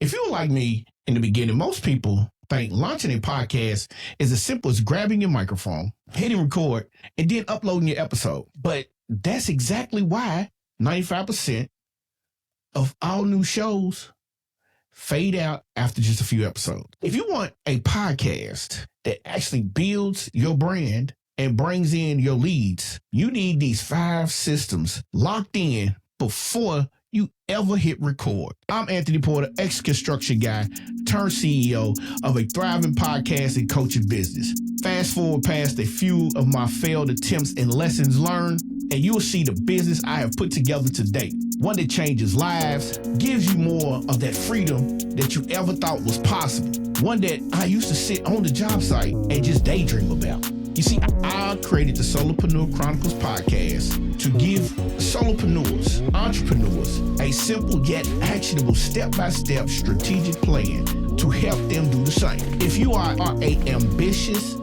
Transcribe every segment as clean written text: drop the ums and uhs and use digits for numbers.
If you were like me in the beginning, most people think launching a podcast is as simple as grabbing your microphone, hitting record, and then uploading your episode. But that's exactly why 95% of all new shows fade out after just a few episodes. If you want a podcast that actually builds your brand and brings in your leads, you need these 5 systems locked in before you ever hit record. I'm Anthony Porter, ex-construction guy, turned CEO of a thriving podcast and coaching business. Fast forward past a few of my failed attempts and lessons learned, and you'll see the business I have put together today. One that changes lives, gives you more of that freedom that you ever thought was possible. One that I used to sit on the job site and just daydream about. You see, I created the Solopreneur Chronicles podcast to give solopreneurs, entrepreneurs, a simple yet actionable step-by-step strategic plan to help them do the same. If you are an ambitious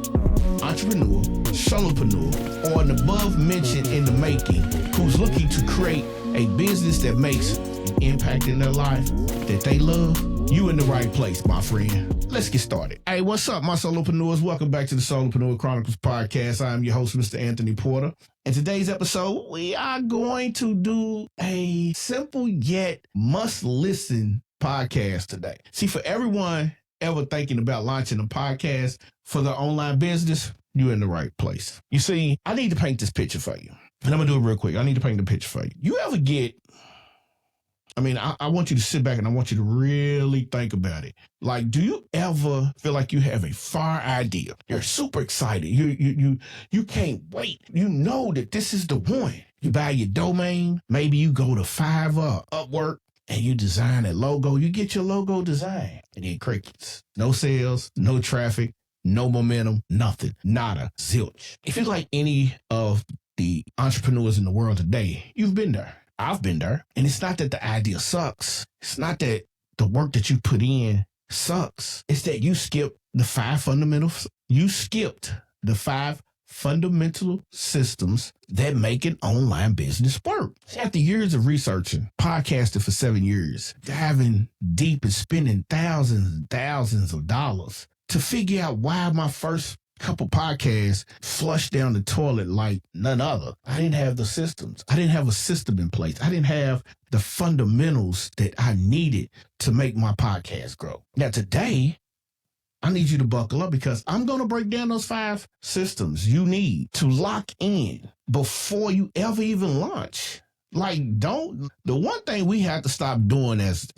entrepreneur, solopreneur, or an above mentioned in the making who's looking to create a business that makes an impact in their life that they love, you in the right place, my friend. Let's get started. Hey, what's up, my solopreneurs? Welcome back to the Solopreneur Chronicles podcast. I'm your host, Mr. Anthony Porter. In today's episode, we are going to do a simple yet must-listen podcast today. See, for everyone ever thinking about launching a podcast for their online business, you're in the right place. You see, I need to paint this picture for you. And I'm going to do it real quick. I need to paint the picture for you. You ever get... I want you to sit back and I want you to really think about it. Like, do you ever feel like you have a fire idea? You're super excited. You can't wait. You know that this is the one. You buy your domain. Maybe you go to Fiverr, Upwork, and you design a logo. You get your logo designed. And then crickets. No sales, no traffic, no momentum, nothing. Nada. Zilch. If you're like any of the entrepreneurs in the world today, you've been there. I've been there. And it's not that the idea sucks. It's not that the work that you put in sucks. It's that you skipped the 5 fundamentals. You skipped the 5 fundamental systems that make an online business work. After years of researching, podcasting for 7 years, diving deep and spending thousands and thousands of dollars to figure out why my first couple podcasts flushed down the toilet like none other. I didn't have the systems. I didn't have a system in place. I didn't have the fundamentals that I needed to make my podcast grow. Now today, I need you to buckle up because I'm going to break down those 5 systems you need to lock in before you ever even launch. Like, the one thing we have to stop doing as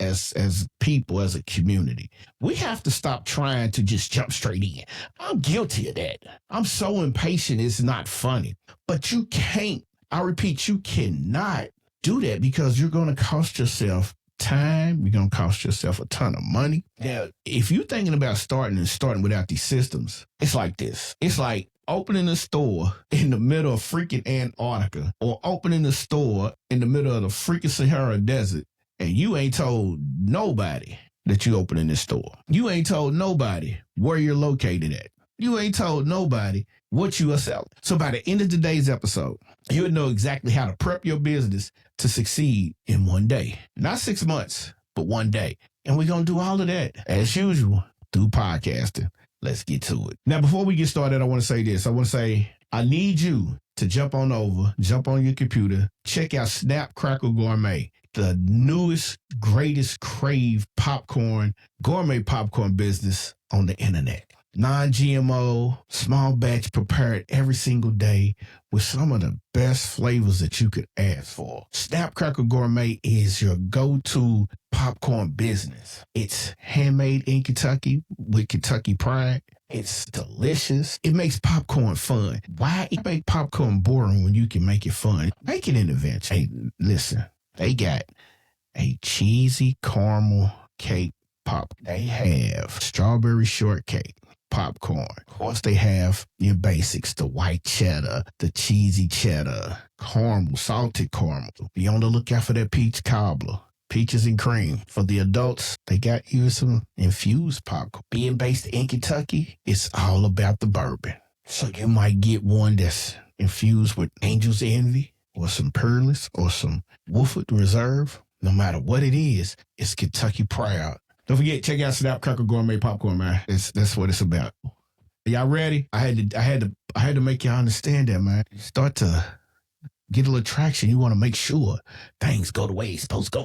people, as a community, we have to stop trying to just jump straight in. I'm guilty of that. I'm so impatient, it's not funny. But you can't, I repeat, you cannot do that because you're going to cost yourself time. You're going to cost yourself a ton of money. Now, if you're thinking about starting without these systems, it's like this. It's like opening a store in the middle of freaking Antarctica or opening a store in the middle of the freaking Sahara Desert and you ain't told nobody that you opening this store. You ain't told nobody where you're located at. You ain't told nobody what you are selling. So by the end of today's episode, you'll know exactly how to prep your business to succeed in one day. Not 6 months, but one day. And we're going to do all of that, as usual, through podcasting. Let's get to it. Now, before we get started, I want to say this. I need you to jump on your computer, check out Snap Crackle Gourmet, the newest, greatest crave gourmet popcorn business on the internet. Non-GMO, small batch prepared every single day with some of the best flavors that you could ask for. Snap Crackle Gourmet is your go-to popcorn business. It's handmade in Kentucky with Kentucky pride. It's delicious. It makes popcorn fun. Why make popcorn boring when you can make it fun? Make it an adventure. Hey, listen, they got a cheesy caramel cake pop. They have strawberry shortcake popcorn. Of course, they have your basics, the white cheddar, the cheesy cheddar, caramel, salted caramel. Be on the lookout for that peach cobbler, peaches and cream. For the adults, they got even some infused popcorn. Being based in Kentucky, it's all about the bourbon. So you might get one that's infused with Angel's Envy or some Peerless or some Woodford Reserve. No matter what it is, it's Kentucky proud. Don't forget, check out Snap Crackle Gourmet Popcorn, man. That's what it's about. Y'all ready? I had to make y'all understand that, man. Start to get a little traction. You want to make sure things go the way it's supposed to go.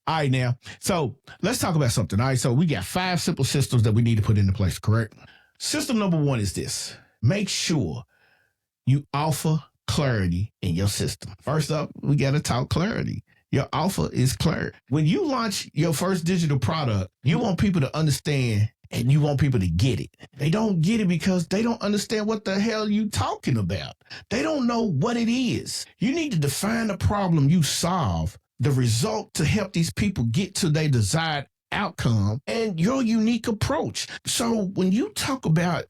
All right, now. So let's talk about something. All right, so we got 5 simple systems that we need to put into place, correct? System number 1 is this. Make sure you offer clarity in your system. First up, we got to talk clarity. Your offer is clear. When you launch your first digital product, you want people to understand and you want people to get it. They don't get it because they don't understand what the hell you talking about. They don't know what it is. You need to define the problem you solve, the result to help these people get to their desired outcome, and your unique approach. So when you talk about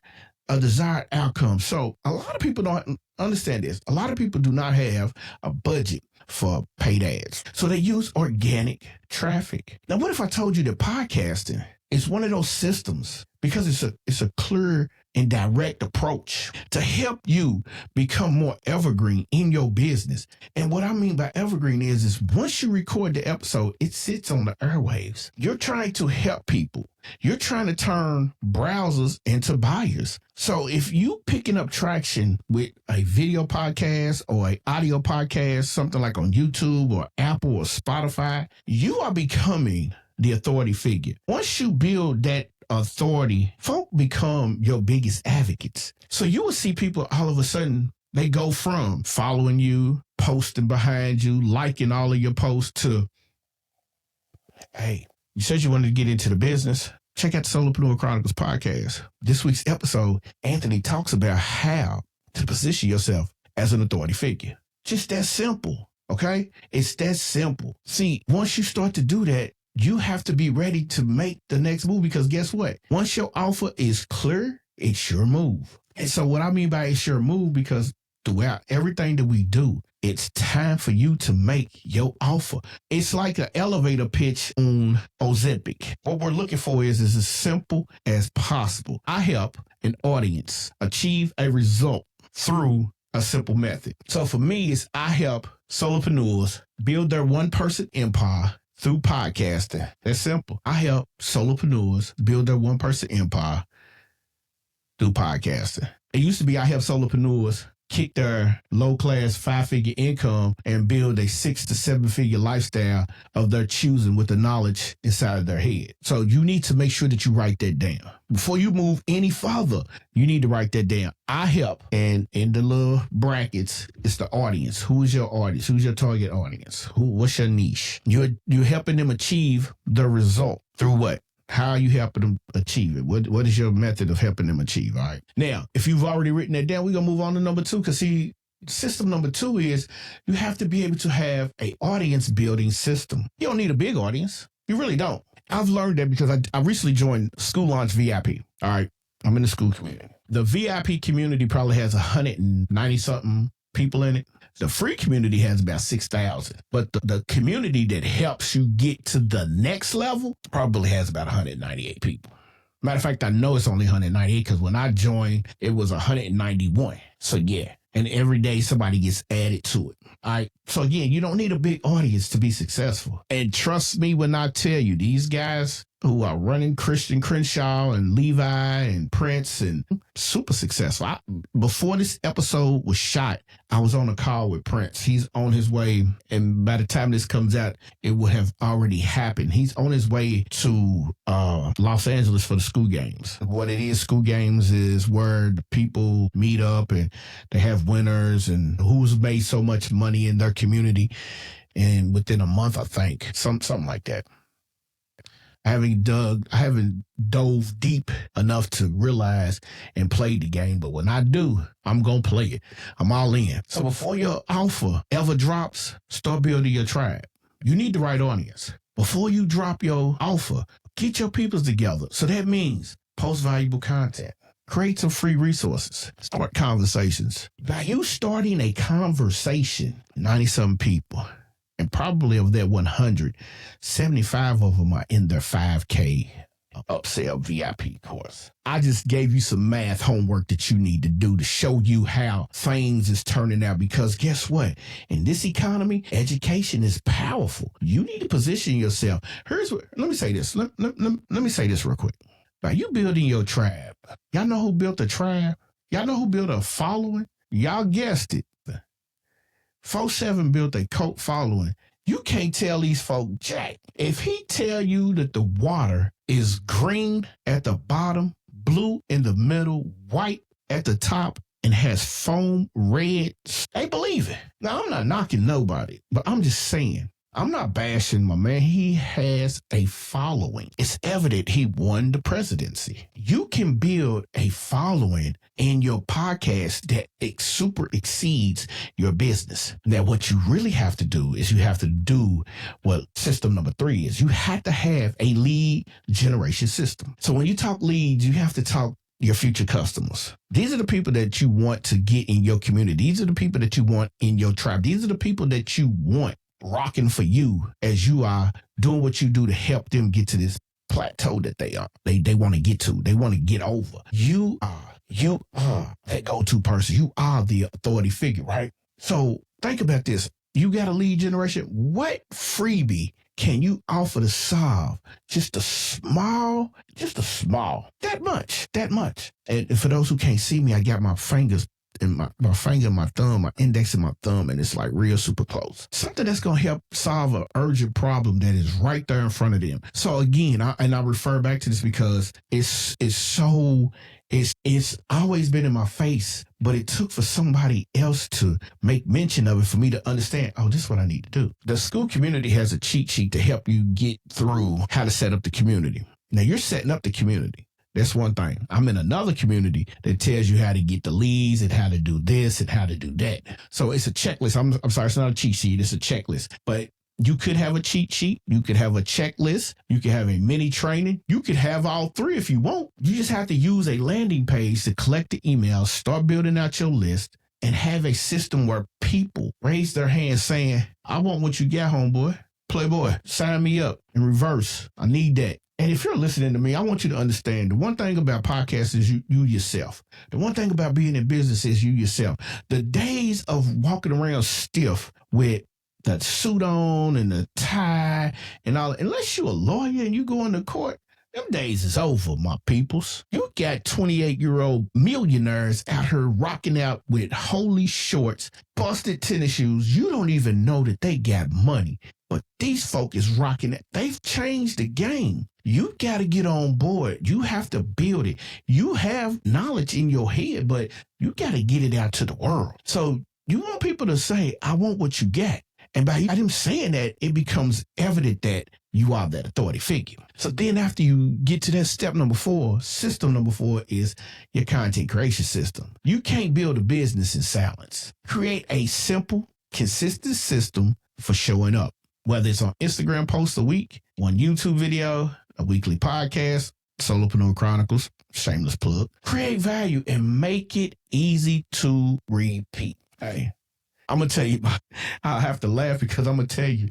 a desired outcome, so a lot of people don't understand this. A lot of people do not have a budget for paid ads. So they use organic traffic. Now, what if I told you that podcasting is one of those systems, because it's a clear and direct approach to help you become more evergreen in your business. And what I mean by evergreen is once you record the episode, it sits on the airwaves. You're trying to help people. You're trying to turn browsers into buyers. So if you picking up traction with a video podcast or an audio podcast, something like on YouTube or Apple or Spotify, you are becoming the authority figure. Once you build that authority, folk become your biggest advocates. So you will see people all of a sudden, they go from following you, posting behind you, liking all of your posts to, hey, you said you wanted to get into the business. Check out the Solopreneur Chronicles podcast. This week's episode, Anthony talks about how to position yourself as an authority figure. Just that simple, okay? It's that simple. See, once you start to do that, you have to be ready to make the next move, because guess what? Once your offer is clear, it's your move. And so what I mean by it's your move, because throughout everything that we do, it's time for you to make your offer. It's like an elevator pitch on Ozempic. What we're looking for is as simple as possible. I help an audience achieve a result through a simple method. So for me, I help solopreneurs build their one-person empire through podcasting. That's simple. I help solopreneurs build their one-person empire through podcasting. It used to be I help solopreneurs kick their low-class 5-figure income and build a 6 to 7-figure lifestyle of their choosing with the knowledge inside of their head. So you need to make sure that you write that down. Before you move any further, you need to write that down. I help, and in the little brackets, it's the audience. Who is your audience? Who's your target audience? What's your niche? You're helping them achieve the result through what? How are you helping them achieve it? What is your method of helping them achieve? All right. Now, if you've already written that down, we're going to move on to number 2. Because see, system number 2 is you have to be able to have an audience building system. You don't need a big audience. You really don't. I've learned that because I recently joined School Launch VIP. All right. I'm in the school community. The VIP community probably has 190 something people in it. The free community has about 6,000, but the community that helps you get to the next level probably has about 198 people. Matter of fact, I know it's only 198 because when I joined, it was 191. So yeah, and every day somebody gets added to it. All right. So again, you don't need a big audience to be successful. And trust me when I tell you, these guys who are running Christian Crenshaw and Levi and Prince and super successful. Before this episode was shot, I was on a call with Prince. He's on his way, and by the time this comes out, it would have already happened. He's on his way to Los Angeles for the school games. What it is, school games is where the people meet up and they have winners and who's made so much money in their community. And within a month, I think, something like that. I haven't dove deep enough to realize and play the game, but when I do, I'm going to play it. I'm all in. So before your offer ever drops, start building your tribe. You need the right audience. Before you drop your offer, get your peoples together. So that means post valuable content. Create some free resources. Start conversations. By you starting a conversation, 90-something people, and probably of that 100, 75 of them are in their 5K upsell VIP course. I just gave you some math homework that you need to do to show you how things is turning out, because guess what? In this economy, education is powerful. You need to position yourself. Let me say this. Let me say this real quick. Now, you building your tribe. Y'all know who built a tribe? Y'all know who built a following? Y'all guessed it. 4-7 built a cult following. You can't tell these folk jack. If he tell you that the water is green at the bottom, blue in the middle, white at the top, and has foam red, they believe it. Now, I'm not knocking nobody, but I'm just saying, I'm not bashing my man. He has a following. It's evident he won the presidency. You can build a following in your podcast that super exceeds your business. Now, what you really have to do is you have to do what system number 3 is. You have to have a lead generation system. So when you talk leads, you have to talk your future customers. These are the people that you want to get in your community. These are the people that you want in your tribe. These are the people that you want rocking for you as you are doing what you do to help them get to this plateau that they want to get to. They want to get over. You are that go-to person. You are the authority figure, right? So think about this. You got a lead generation. What freebie can you offer to solve just a small, that much. And for those who can't see me, I got my fingers and my finger and my thumb, my index and my thumb, and it's like real super close. Something that's going to help solve an urgent problem that is right there in front of them. So again, I refer back to this because it's always been in my face, but it took for somebody else to make mention of it for me to understand, oh, this is what I need to do. The school community has a cheat sheet to help you get through how to set up the community. Now, you're setting up the community. That's one thing. I'm in another community that tells you how to get the leads and how to do this and how to do that. So it's a checklist. I'm sorry, it's not a cheat sheet. It's a checklist. But you could have a cheat sheet. You could have a checklist. You could have a mini training. You could have all 3 if you want. You just have to use a landing page to collect the emails, start building out your list, and have a system where people raise their hands saying, I want what you got, homeboy. Playboy, sign me up in reverse. I need that. And if you're listening to me, I want you to understand the one thing about podcasts is you yourself. The one thing about being in business is you yourself. The days of walking around stiff with the suit on and the tie and all, unless you're a lawyer and you go into court, them days is over, my peoples. You got 28-year-old millionaires out here rocking out with holy shorts, busted tennis shoes. You don't even know that they got money. But these folk is rocking it. They've changed the game. You got to get on board. You have to build it. You have knowledge in your head, but you got to get it out to the world. So you want people to say, I want what you got. And by them saying that, it becomes evident that you are that authority figure. So then after you get to that step number 4, system number 4 is your content creation system. You can't build a business in silence. Create a simple, consistent system for showing up. Whether it's on Instagram posts a week, one YouTube video, a weekly podcast, Solopreneur Chronicles, shameless plug. Create value and make it easy to repeat. Hey, I'm going to tell you, I'll have to laugh because I'm going to tell you,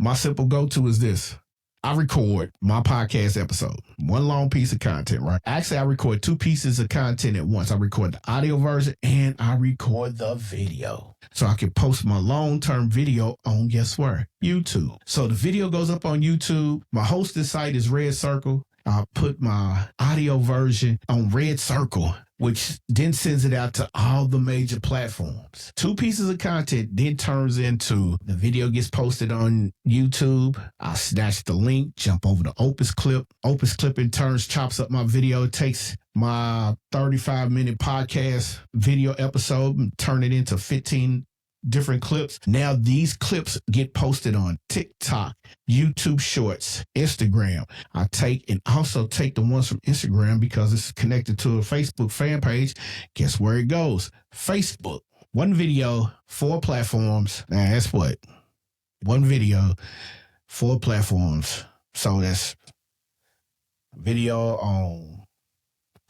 my simple go-to is this. I record my podcast episode, one long piece of content, right? Actually, I record 2 pieces of content at once. I record the audio version and I record the video. So I can post my long-term video on, guess where? YouTube. So the video goes up on YouTube. My hosted site is Red Circle. I'll put my audio version on Red Circle, which then sends it out to all the major platforms. 2 pieces of content then turns into the video gets posted on YouTube. I snatch the link, jump over to Opus Clip. Opus Clip in turns chops up my video, takes my 35-minute podcast video episode and turn it into 15 different clips. Now these clips get posted on TikTok, YouTube Shorts, Instagram. I also take the ones from Instagram because it's connected to a Facebook fan page. Guess where it goes? Facebook. 1 video, 4 platforms. Now that's what? 1 video, 4 platforms. So that's video on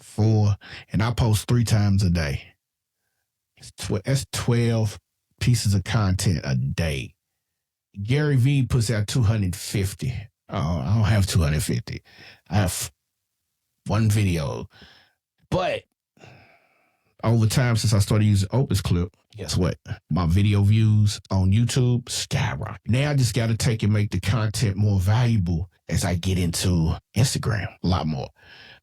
4, and I post 3 times a day. That's 12 pieces of content a day. Gary Vee puts out 250 I don't have 250. I have one video. But over time, since I started using Opus Clip, guess what? My video views on YouTube skyrocket. Now I just got to take and make the content more valuable as I get into Instagram a lot more.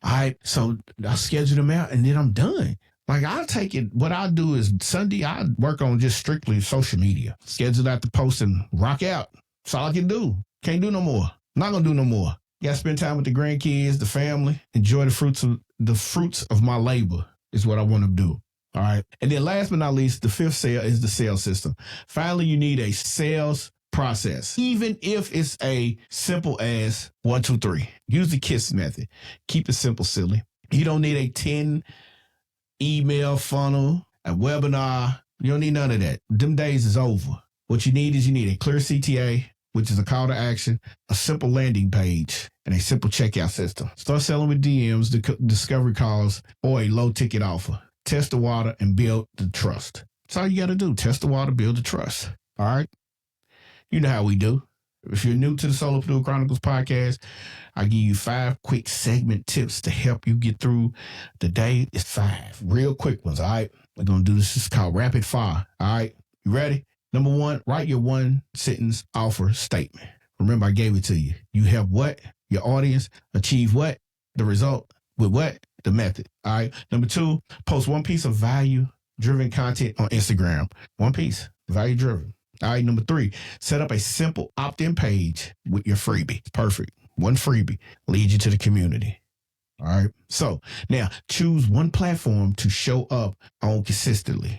All right, so I schedule them out and then I'm done. Like I'll take it. What I'll do is Sunday, I work on just strictly social media. Schedule out the post and rock out. That's all I can do. Can't do no more. Not gonna do no more. Got to spend time with the grandkids, the family, enjoy the fruits of my labor is what I want to do. All right. And then last but not least, the fifth sale is the sales system. Finally, you need a sales process. Even if it's a simple as 1, 2, 3. Use the KISS method. Keep it simple, silly. You don't need a 10 email funnel, a webinar. You don't need none of that. Them days is over. What you need is a clear CTA, which is a call to action, a simple landing page, and a simple checkout system. Start selling with DMs, discovery calls, or a low ticket offer. Test the water and build the trust. That's all you got to do. Test the water, build the trust. All right. You know how we do. If you're new to the Solopreneur Chronicles podcast, I give you 5 quick segment tips to help you get through the day. It's 5 real quick ones. All right. We're going to do this. It's called rapid fire. All right. You ready? Number 1, write your 1-sentence offer statement. Remember, I gave it to you. You help what? Your audience achieve what? The result with what? The method. All right. Number 2, post 1 piece of value-driven content on Instagram. 1 piece, value-driven. All right. Number 3, set up a simple opt-in page with your freebie. Perfect. 1 freebie. Lead you to the community. All right. So now choose 1 platform to show up on consistently.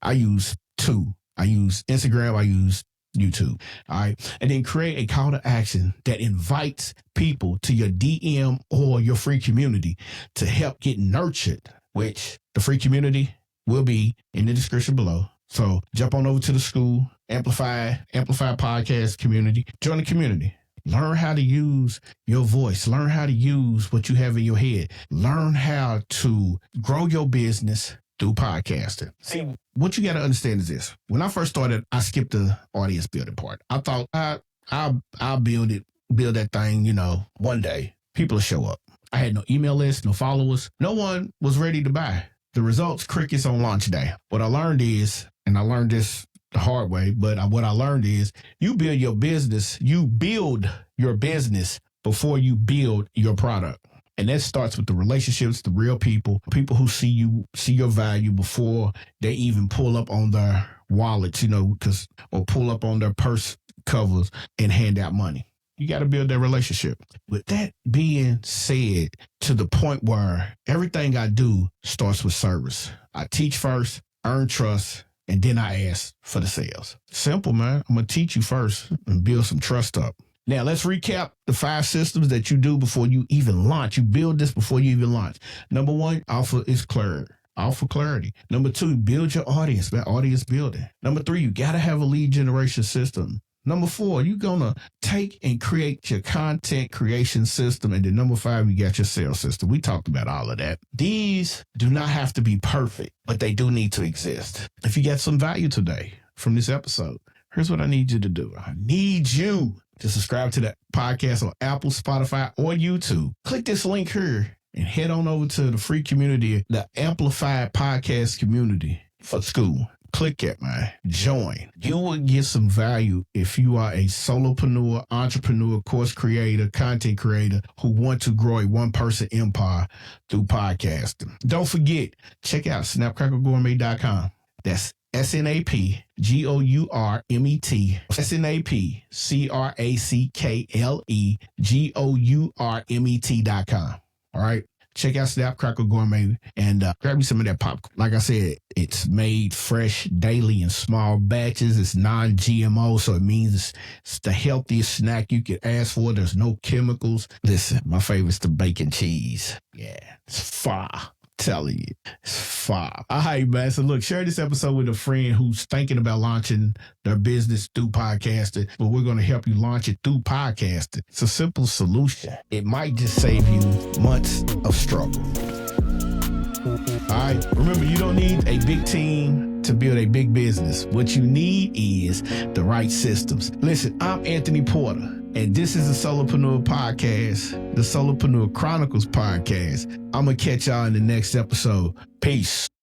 I use 2. I use Instagram. I use YouTube. All right. And then create a call to action that invites people to your DM or your free community to help get nurtured, which the free community will be in the description below. So jump on over to the school, Amplify podcast community, join the community. Learn how to use your voice. Learn how to use what you have in your head. Learn how to grow your business through podcasting. See, what you got to understand is this. When I first started, I skipped the audience building part. I thought I'll build that thing, one day. People will show up. I had no email list, no followers. No one was ready to buy. The results, crickets on launch day. What I learned is, and I learned this the hard way, but what I learned is you build your business before you build your product. And that starts with the relationships, the real people who see your value before they even pull up on their wallets, or pull up on their purse covers and hand out money. You got to build that relationship. With that being said, to the point where everything I do starts with service. I teach first, earn trust, and then I ask for the sales. Simple, man. I'm going to teach you first and build some trust up. Now, let's recap the 5 systems that you do before you even launch. You build this before you even launch. Number 1, offer clarity. Number 2, build your audience, man. Audience building. Number 3, you got to have a lead generation system. Number 4, you're going to take and create your content creation system. And then number 5, you got your sales system. We talked about all of that. These do not have to be perfect, but they do need to exist. If you got some value today from this episode, here's what I need you to do. I need you to subscribe to the podcast on Apple, Spotify, or YouTube. Click this link here and head on over to the free community, the Amplified Podcast community for school. Click it, man. Join. You will get some value if you are a solopreneur, entrepreneur, course creator, content creator who want to grow a 1-person empire through podcasting. Don't forget, check out snapcracklegourmet.com. That's SNAPGOURMET, SNAPCRACKLEGOURMET.com. All right. Check out Snap Crackle Gourmet and grab me some of that popcorn. Like I said, it's made fresh daily in small batches. It's non-GMO, so it means it's the healthiest snack you could ask for. There's no chemicals. Listen, my favorite's the bacon cheese. Yeah, it's fire. Telling you, it's fire. All right, man. So look, share this episode with a friend who's thinking about launching their business through podcasting, but we're going to help you launch it through podcasting. It's a simple solution. It might just save you months of struggle. All right. Remember, you don't need a big team to build a big business. What you need is the right systems. Listen, I'm Anthony Porter, And this is the Solopreneur Podcast, the Solopreneur Chronicles Podcast. I'm going to catch y'all in the next episode. Peace.